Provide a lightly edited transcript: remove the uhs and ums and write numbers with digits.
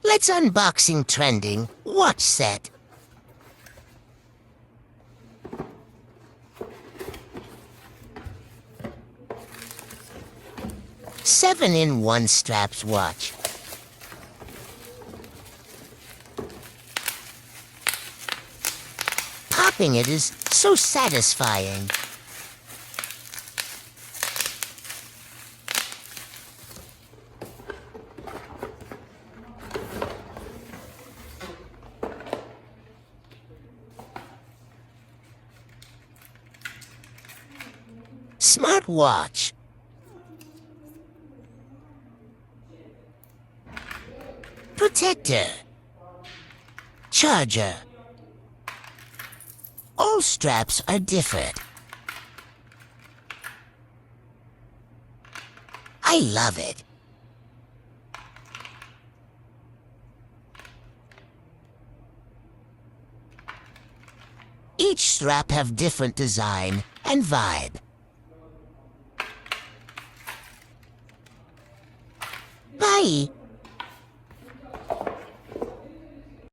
Let's unboxing trending watch set. Seven-in-one straps watch. Popping it is so satisfying. Smartwatch. Protector. Charger. All straps are different. I love it. Each strap have different design and vibe. Bye.